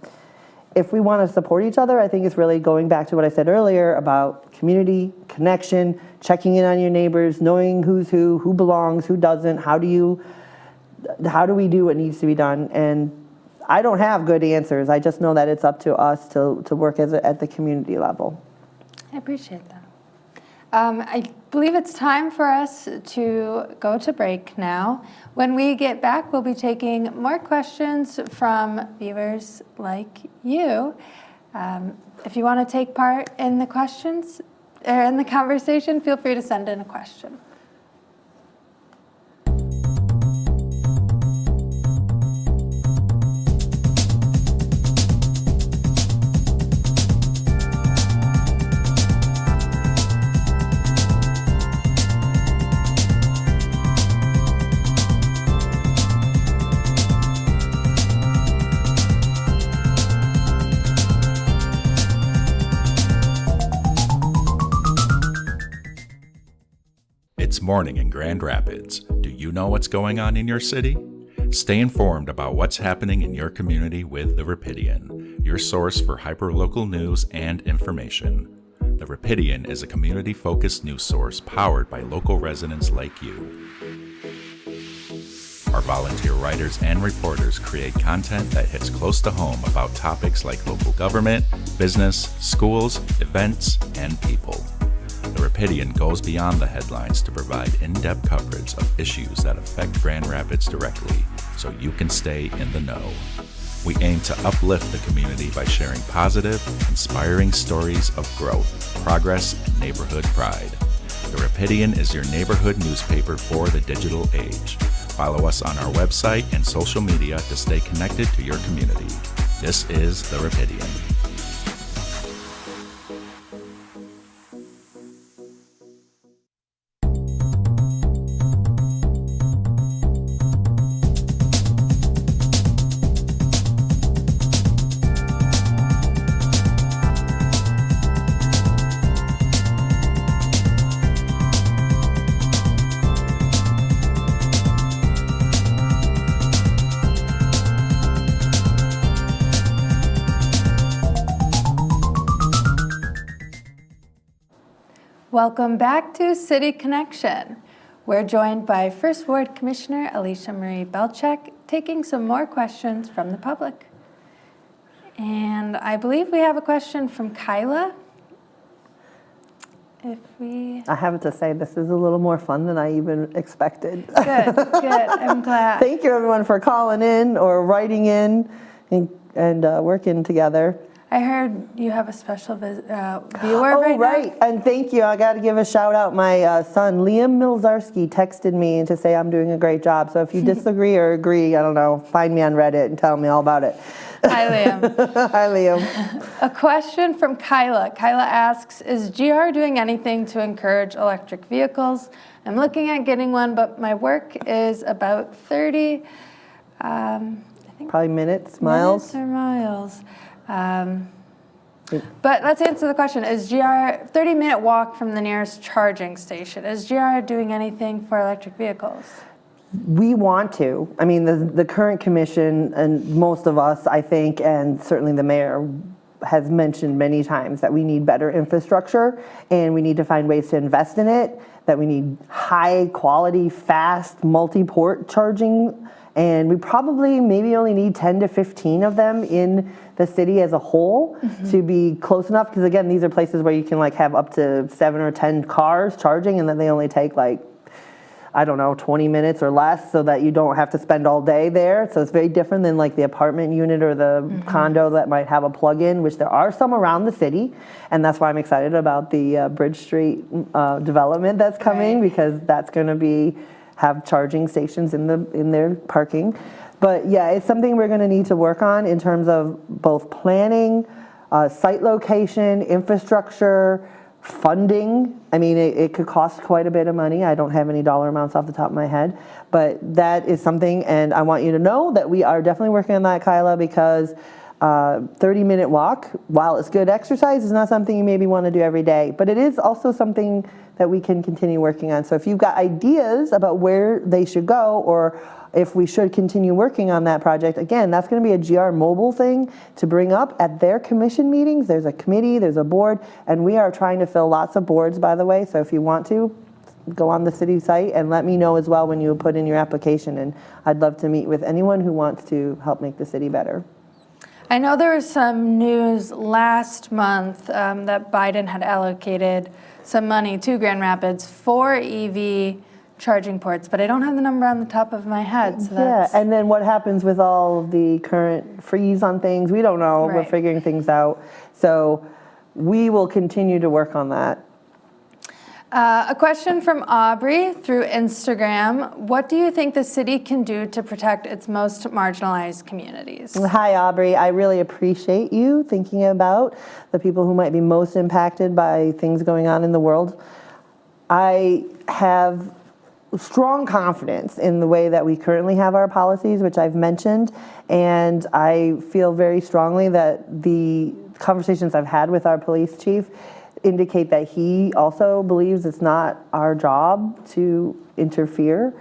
C: if we want to support each other, I think it's really going back to what I said earlier about community, connection, checking in on your neighbors, knowing who's who belongs, who doesn't, how do we do what needs to be done. And I don't have good answers. I just know that it's up to us to work at the community level.
A: I appreciate that. I believe it's time for us to go to break now. When we get back, we'll be taking more questions from viewers like you. If you want to take part in the questions or in the conversation, feel free to send in a question.
B: It's morning in Grand Rapids. Do you know what's going on in your city? Stay informed about what's happening in your community with The Rapidian, your source for hyperlocal news and information. The Rapidian is a community-focused news source powered by local residents like you. Our volunteer writers and reporters create content that hits close to home about topics like local government, business, schools, events, and people. The Rapidian goes beyond the headlines to provide in-depth coverage of issues that affect Grand Rapids directly, so you can stay in the know. We aim to uplift the community by sharing positive, inspiring stories of growth, progress, and neighborhood pride. The Rapidian is your neighborhood newspaper for the digital age. Follow us on our website and social media to stay connected to your community. This is The Rapidian.
A: Welcome back to City Connection. We're joined by First Ward Commissioner AliciaMarie Belchak, taking some more questions from the public. And I believe we have a question from Kyla.
C: I have to say, this is a little more fun than I even expected.
A: Good, I'm glad.
C: Thank you everyone for calling in or writing in and working together.
A: I heard you have a special viewer
C: right. And thank you. I got to give a shout out. My son, Liam Milzarski, texted me to say I'm doing a great job. So if you disagree or agree, I don't know, find me on Reddit and tell me all about it.
A: Hi, Liam.
C: Hi, Liam.
A: A question from Kyla. Kyla asks, is GR doing anything to encourage electric vehicles? I'm looking at getting one, but my work is about 30, I think
C: probably minutes, miles.
A: Minutes or miles. But let's answer the question. Is GR 30-minute walk from the nearest charging station? Is GR doing anything for electric vehicles?
C: We want to. I mean, the current commission and most of us, I think, and certainly the mayor has mentioned many times that we need better infrastructure and we need to find ways to invest in it, that we need high quality, fast, multi-port charging. And we probably maybe only need 10 to 15 of them in the city as a whole to be close enough. Because again, these are places where you can like have up to 7 or 10 cars charging, and then they only take like, I don't know, 20 minutes or less, so that you don't have to spend all day there. So it's very different than like the apartment unit or the condo that might have a plug-in, which there are some around the city. And that's why I'm excited about the Bridge Street development that's coming, because that's going to be have charging stations in their parking. But yeah, it's something we're going to need to work on in terms of both planning, site location, infrastructure, funding. I mean, it could cost quite a bit of money. I don't have any dollar amounts off the top of my head, but that is something, and I want you to know that we are definitely working on that, Kyla, because 30-minute walk, while it's good exercise, is not something you maybe want to do every day, but it is also something that we can continue working on. So if you've got ideas about where they should go, or if we should continue working on that project, again, that's going to be a GR mobile thing to bring up at their commission meetings. There's a committee, there's a board, and we are trying to fill lots of boards, by the way, so if you want to, go on the city site and let me know as well when you put in your application, and I'd love to meet with anyone who wants to help make the city better.
A: I know there was some news last month that Biden had allocated some money to Grand Rapids for EV charging ports, but I don't have the number on the top of my head. So that's...
C: Yeah, and then what happens with all of the current freeze on things? We don't know.
A: Right.
C: We're figuring things out. So we will continue to work on that.
A: A question from Aubrey through Instagram. What do you think the city can do to protect its most marginalized communities?
C: Hi, Aubrey. I really appreciate you thinking about the people who might be most impacted by things going on in the world. I have strong confidence in the way that we currently have our policies, which I've mentioned, and I feel very strongly that the conversations I've had with our police chief indicate that he also believes it's not our job to interfere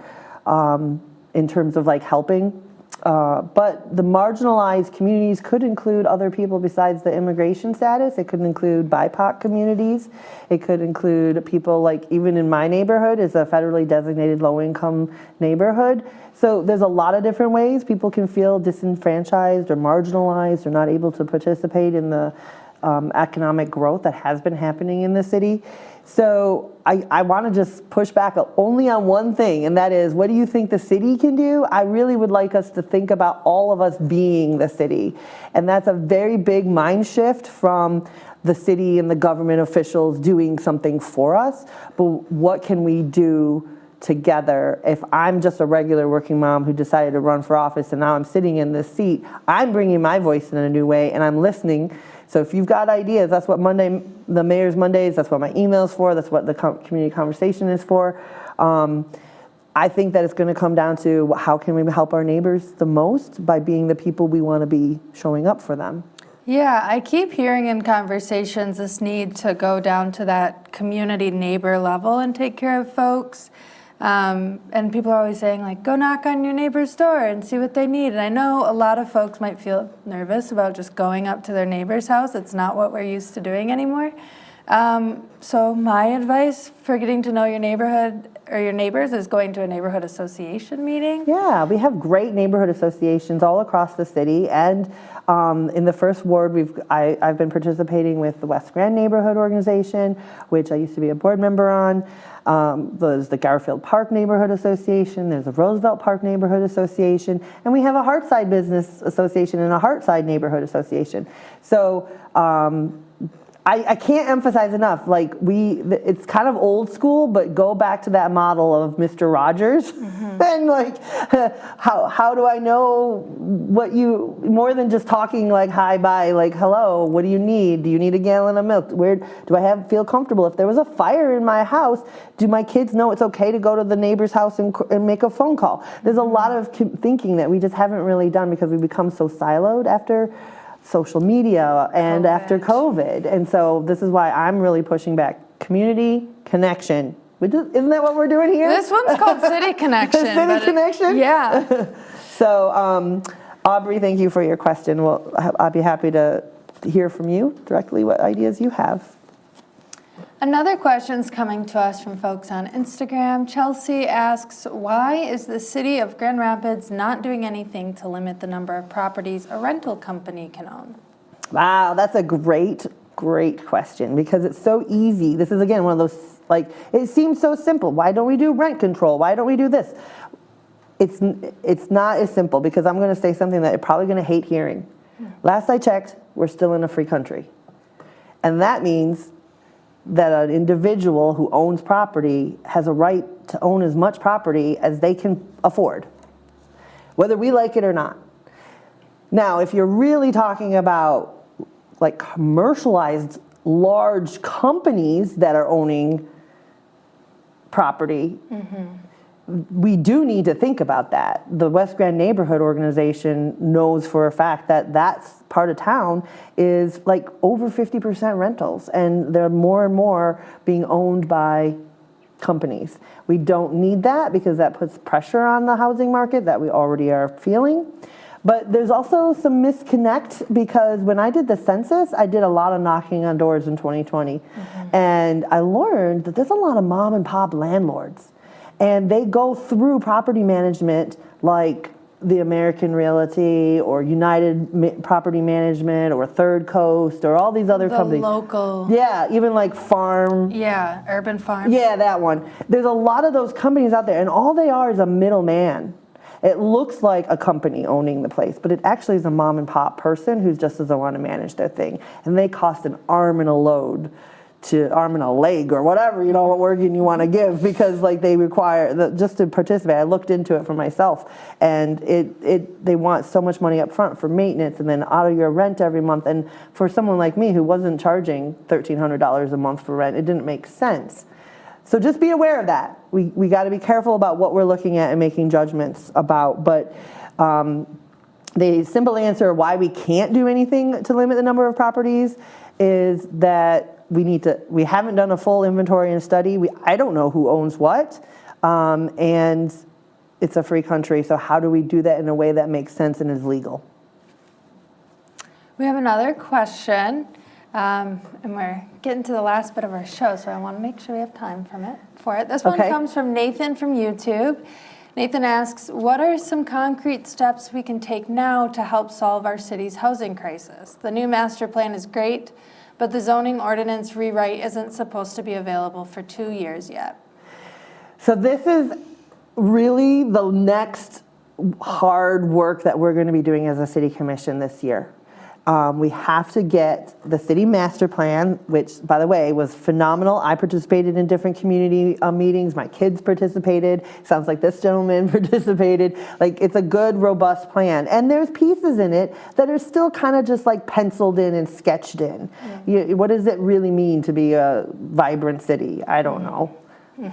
C: in terms of like helping. But the marginalized communities could include other people besides the immigration status. It could include BIPOC communities. It could include people like, even in my neighborhood is a federally designated low-income neighborhood. So there's a lot of different ways people can feel disenfranchised or marginalized or not able to participate in the economic growth that has been happening in the city. So I want to just push back only on one thing, and that is, what do you think the city can do? I really would like us to think about all of us being the city. And that's a very big mind shift from the city and the government officials doing something for us. But what can we do together? If I'm just a regular working mom who decided to run for office and now I'm sitting in this seat, I'm bringing my voice in a new way and I'm listening. So if you've got ideas, that's what the Mayor's Mondays, that's what my email's for, that's what the community conversation is for. I think that it's going to come down to how can we help our neighbors the most by being the people we want to be showing up for them.
A: Yeah, I keep hearing in conversations this need to go down to that community neighbor level and take care of folks. And people are always saying, like, go knock on your neighbor's door and see what they need. And I know a lot of folks might feel nervous about just going up to their neighbor's house. It's not what we're used to doing anymore. So my advice for getting to know your neighborhood or your neighbors is going to a neighborhood association meeting.
C: Yeah, we have great neighborhood associations all across the city. And in the first ward, I've been participating with the West Grand Neighborhood Organization, which I used to be a board member on. There's the Garfield Park Neighborhood Association, there's the Roosevelt Park Neighborhood Association, and we have a Heartside Business Association and a Heartside Neighborhood Association. So I can't emphasize enough, like it's kind of old school, but go back to that model of Mr. Rogers. Mm-hmm. And like, how do I know what you, more than just talking like hi, bye, like hello, what do you need? Do you need a gallon of milk? Where do I feel comfortable? If there was a fire in my house, do my kids know it's okay to go to the neighbor's house and make a phone call? There's a lot of thinking that we just haven't really done because we've become so siloed after social media and after COVID. And so this is why I'm really pushing back. Community connection. Isn't that what we're doing here?
A: This one's called City Connection.
C: City Connection?
A: Yeah.
C: So Aubrey, thank you for your question. Well, I'll be happy to hear from you directly what ideas you have.
A: Another question's coming to us from folks on Instagram. Chelsea asks, why is the city of Grand Rapids not doing anything to limit the number of properties a rental company can own? Wow,
C: that's a great question because it's so easy. This is, again, one of those, like, it seems so simple. Why don't we do rent control? Why don't we do this? It's not as simple because I'm going to say something that you're probably going to hate hearing. Last I checked, we're still in a free country. And that means that an individual who owns property has a right to own as much property as they can afford, whether we like it or not. Now, if you're really talking about like commercialized large companies that are owning property, we do need to think about that. The West Grand Neighborhood Organization knows for a fact that that's part of town is like over 50% rentals, and they're more and more being owned by companies. We don't need that because that puts pressure on the housing market that we already are feeling. But there's also some misconnect because when I did the census, I did a lot of knocking on doors in 2020. And I learned that there's a lot of mom and pop landlords. And they go through property management like the American Realty or United Property Management or Third Coast or all these other companies.
A: Local.
C: Yeah, even like Farm.
A: Yeah, Urban Farm.
C: Yeah, that one. There's a lot of those companies out there, and all they are is a middleman. It looks like a company owning the place, but it actually is a mom and pop person who just doesn't want to manage their thing. And they cost an arm and a leg or whatever, you know, what word you want to give, because like they require, just to participate, I looked into it for myself, and they want so much money up front for maintenance and then out of your rent every month. And for someone like me who wasn't charging $1,300 a month for rent, it didn't make sense. So just be aware of that. We got to be careful about what we're looking at and making judgments about. But the simple answer why we can't do anything to limit the number of properties is that we haven't done a full inventory and study. I don't know who owns what, and it's a free country. So how do we do that in a way that makes sense and is legal?
A: We have another question. And we're getting to the last bit of our show, so I want to make sure we have time for it. This one comes from Nathan from YouTube. Nathan asks, what are some concrete steps we can take now to help solve our city's housing crisis? The new master plan is great, but the zoning ordinance rewrite isn't supposed to be available for 2 years yet.
C: So this is really the next hard work that we're going to be doing as a city commission this year. We have to get the city master plan, which, by the way, was phenomenal. I participated in different community meetings. My kids participated. Sounds like this gentleman participated. Like, it's a good, robust plan. And there's pieces in it that are still kind of just like penciled in and sketched in. What does it really mean to be a vibrant city? I don't know.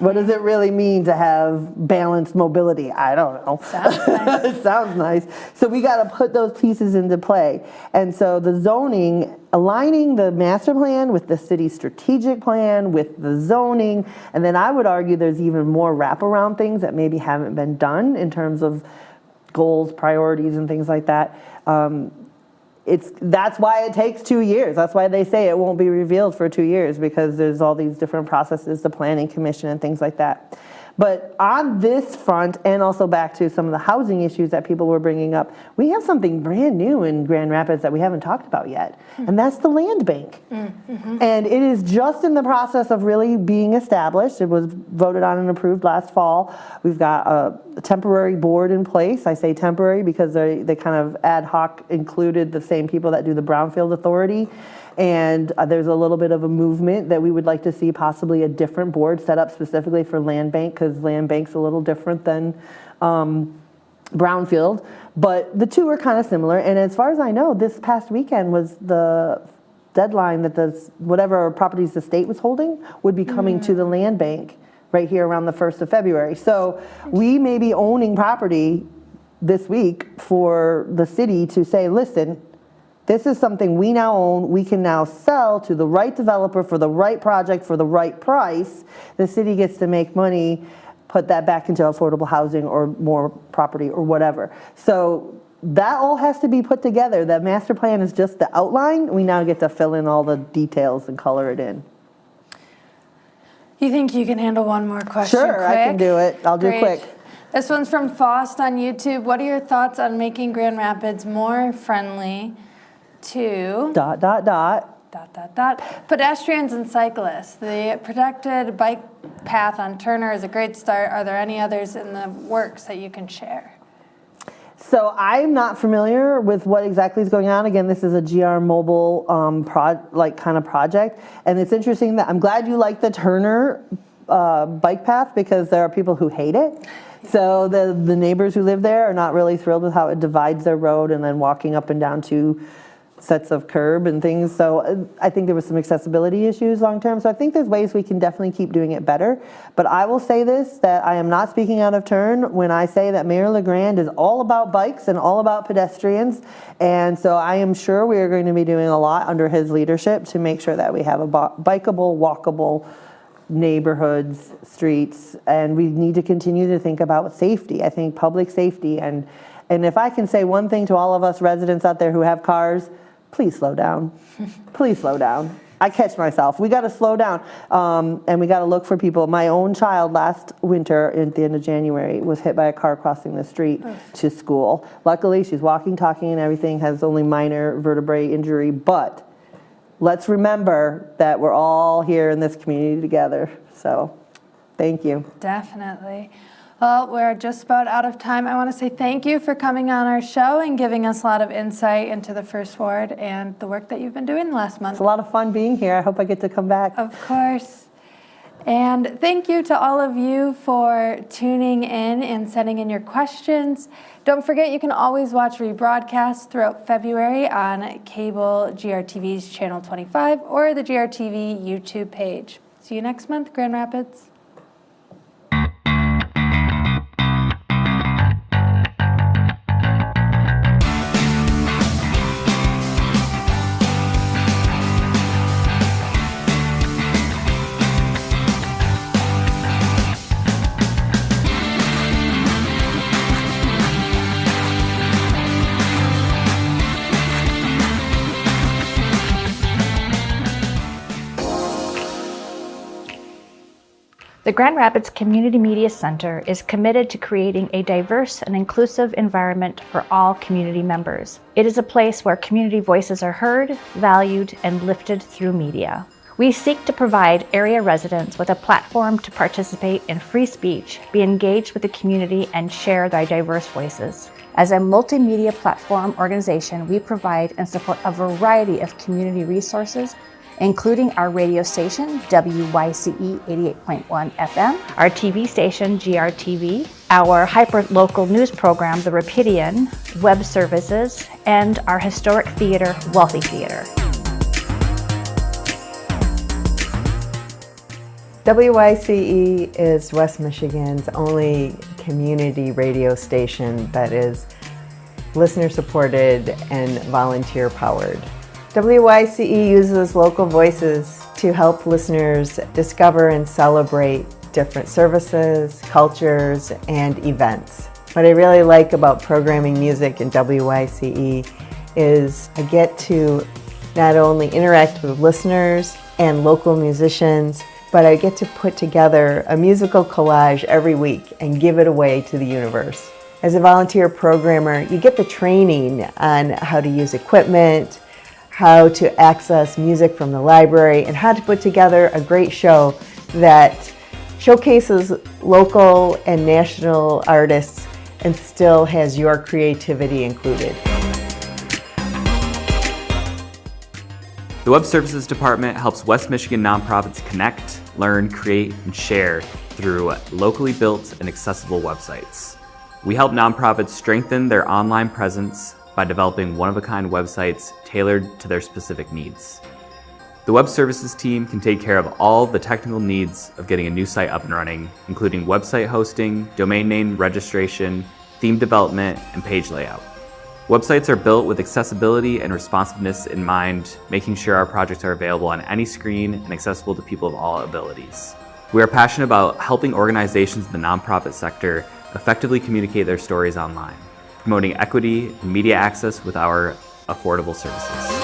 C: What does it really mean to have balanced mobility? I don't know.
A: Sounds nice.
C: It sounds nice. So we got to put those pieces into play. And so the zoning, aligning the master plan with the city's strategic plan, with the zoning, and then I would argue there's even more wraparound things that maybe haven't been done in terms of goals, priorities, and things like that. That's why it takes 2 years. That's why they say it won't be revealed for 2 years, because there's all these different processes, the planning commission and things like that. But on this front, and also back to some of the housing issues that people were bringing up, we have something brand new in Grand Rapids that we haven't talked about yet, and that's the land bank. And it is just in the process of really being established. It was voted on and approved last fall. We've got a temporary board in place. I say temporary because they kind of ad hoc included the same people that do the Brownfield Authority. And there's a little bit of a movement that we would like to see possibly a different board set up specifically for land bank, because land bank's a little different than Brownfield. But the two are kind of similar. And as far as I know, this past weekend was the deadline that whatever properties the state was holding would be coming to the land bank right here around the 1st of February. So we may be owning property this week for the city to say, listen, this is something we now own. We can now sell to the right developer for the right project for the right price. The city gets to make money, put that back into affordable housing or more property or whatever. So that all has to be put together. The master plan is just the outline. We now get to fill in all the details and color it in.
A: You think you can handle one more question?
C: Sure,
A: quick?
C: I can do it. I'll do quick.
A: This one's from Faust on YouTube. What are your thoughts on making Grand Rapids more friendly to ... pedestrians and cyclists? The protected bike path on Turner is a great start. Are there any others in the works that you can share?
C: So I'm not familiar with what exactly is going on. Again, this is a GR Mobile kind of project, and it's interesting that I'm glad you like the Turner bike path, because there are people who hate it. So the neighbors who live there are not really thrilled with how it divides their road and then walking up and down 2 sets of curb and things. So I think there was some accessibility issues long term. So I think there's ways we can definitely keep doing it better. But I will say this, that I am not speaking out of turn when I say that Mayor LeGrand is all about bikes and all about pedestrians. And so I am sure we are going to be doing a lot under his leadership to make sure that we have a bikeable, walkable neighborhoods, streets, and we need to continue to think about safety. I think public safety, and if I can say one thing to all of us residents out there who have cars, please slow down. Please slow down. I catch myself. We got to slow down, and we got to look for people. My own child last winter at the end of January was hit by a car crossing the street to school. Luckily, she's walking, talking, and everything, has only minor vertebrae injury, but let's remember that we're all here in this community together. So thank you.
A: Definitely. Well, we're just about out of time. I want to say thank you for coming on our show and giving us a lot of insight into the First Ward and the work that you've been doing the last month.
C: It's a lot of fun being here. I hope I get to come back.
A: Of course. And thank you to all of you for tuning in and sending in your questions. Don't forget, you can always watch rebroadcasts throughout February on cable GRTV's Channel 25 or the GRTV YouTube page. See you next month, Grand Rapids.
D: The Grand Rapids Community Media Center is committed to creating a diverse and inclusive environment for all community members. It is a place where community voices are heard, valued, and lifted through media. We seek to provide area residents with a platform to participate in free speech, be engaged with the community, and share their diverse voices. As a multimedia platform organization, we provide and support a variety of community resources, including our radio station, WYCE 88.1 FM, our TV station, GRTV, our hyper-local news program, The Rapidian, web services, and our historic theater, Wealthy Theater.
E: WYCE is West Michigan's only community radio station that is listener-supported and volunteer-powered. WYCE uses local voices to help listeners discover and celebrate different services, cultures, and events. What I really like about programming music in WYCE is I get to not only interact with listeners and local musicians, but I get to put together a musical collage every week and give it away to the universe. As a volunteer programmer, you get the training on how to use equipment, how to access music from the library, and how to put together a great show that showcases local and national artists and still has your creativity included.
F: The Web Services Department helps West Michigan nonprofits connect, learn, create, and share through locally built and accessible websites. We help nonprofits strengthen their online presence by developing one-of-a-kind websites tailored to their specific needs. The Web Services team can take care of all the technical needs of getting a new site up and running, including website hosting, domain name registration, theme development, and page layout. Websites are built with accessibility and responsiveness in mind, making sure our projects are available on any screen and accessible to people of all abilities. We are passionate about helping organizations in the nonprofit sector effectively communicate their stories online, promoting equity and media access with our affordable services.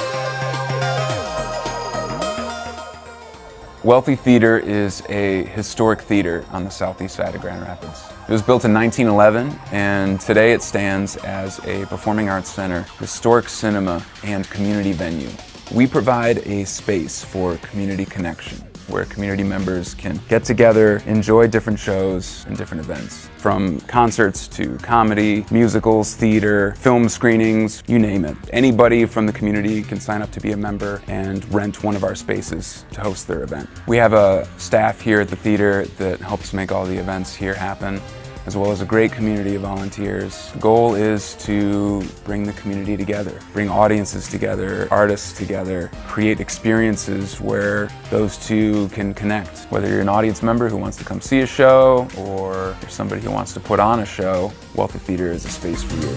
G: Wealthy Theater is a historic theater on the southeast side of Grand Rapids. It was built in 1911, and today it stands as a performing arts center, historic cinema, and community venue. We provide a space for community connection. where community members can get together, enjoy different shows and different events. From concerts to comedy, musicals, theater, film screenings, you name it. Anybody from the community can sign up to be a member and rent one of our spaces to host their event. We have a staff here at the theater that helps make all the events here happen, as well as a great community of volunteers. The goal is to bring the community together, bring audiences together, artists together, create experiences where those two can connect. Whether you're an audience member who wants to come see a show, or you're somebody who wants to put on a show, Wealthy Theater is a space for you.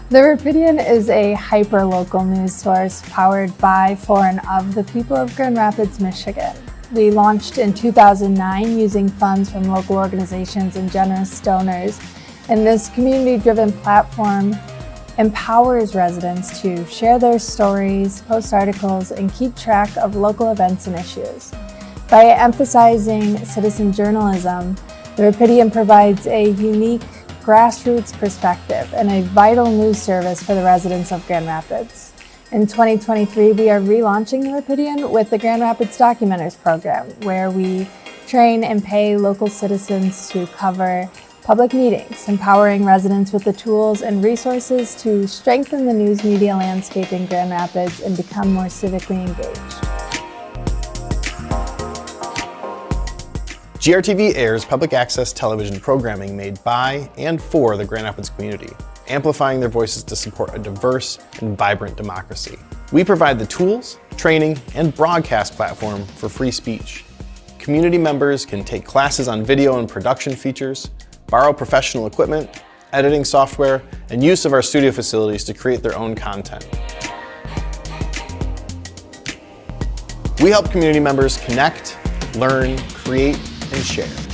A: The Rapidian is a hyper-local news source powered by, for, and of the people of Grand Rapids, Michigan. We launched in 2009 using funds from local organizations and generous donors, and this community-driven platform empowers residents to share their stories, post articles, and keep track of local events and issues. By emphasizing citizen journalism, the Rapidian provides a unique grassroots perspective and a vital news service for the residents of Grand Rapids. In 2023, we are relaunching the Rapidian with the Grand Rapids Documenters program, where we train and pay local citizens to cover public meetings, empowering residents with the tools and resources to strengthen the news media landscape in Grand Rapids and become more civically engaged.
H: GRTV airs public access television programming made by and for the Grand Rapids community, amplifying their voices to support a diverse and vibrant democracy. We provide the tools, training, and broadcast platform for free speech. Community members can take classes on video and production features, borrow professional equipment, editing software, and use of our studio facilities to create their own content. We help community members connect, learn, create, and share.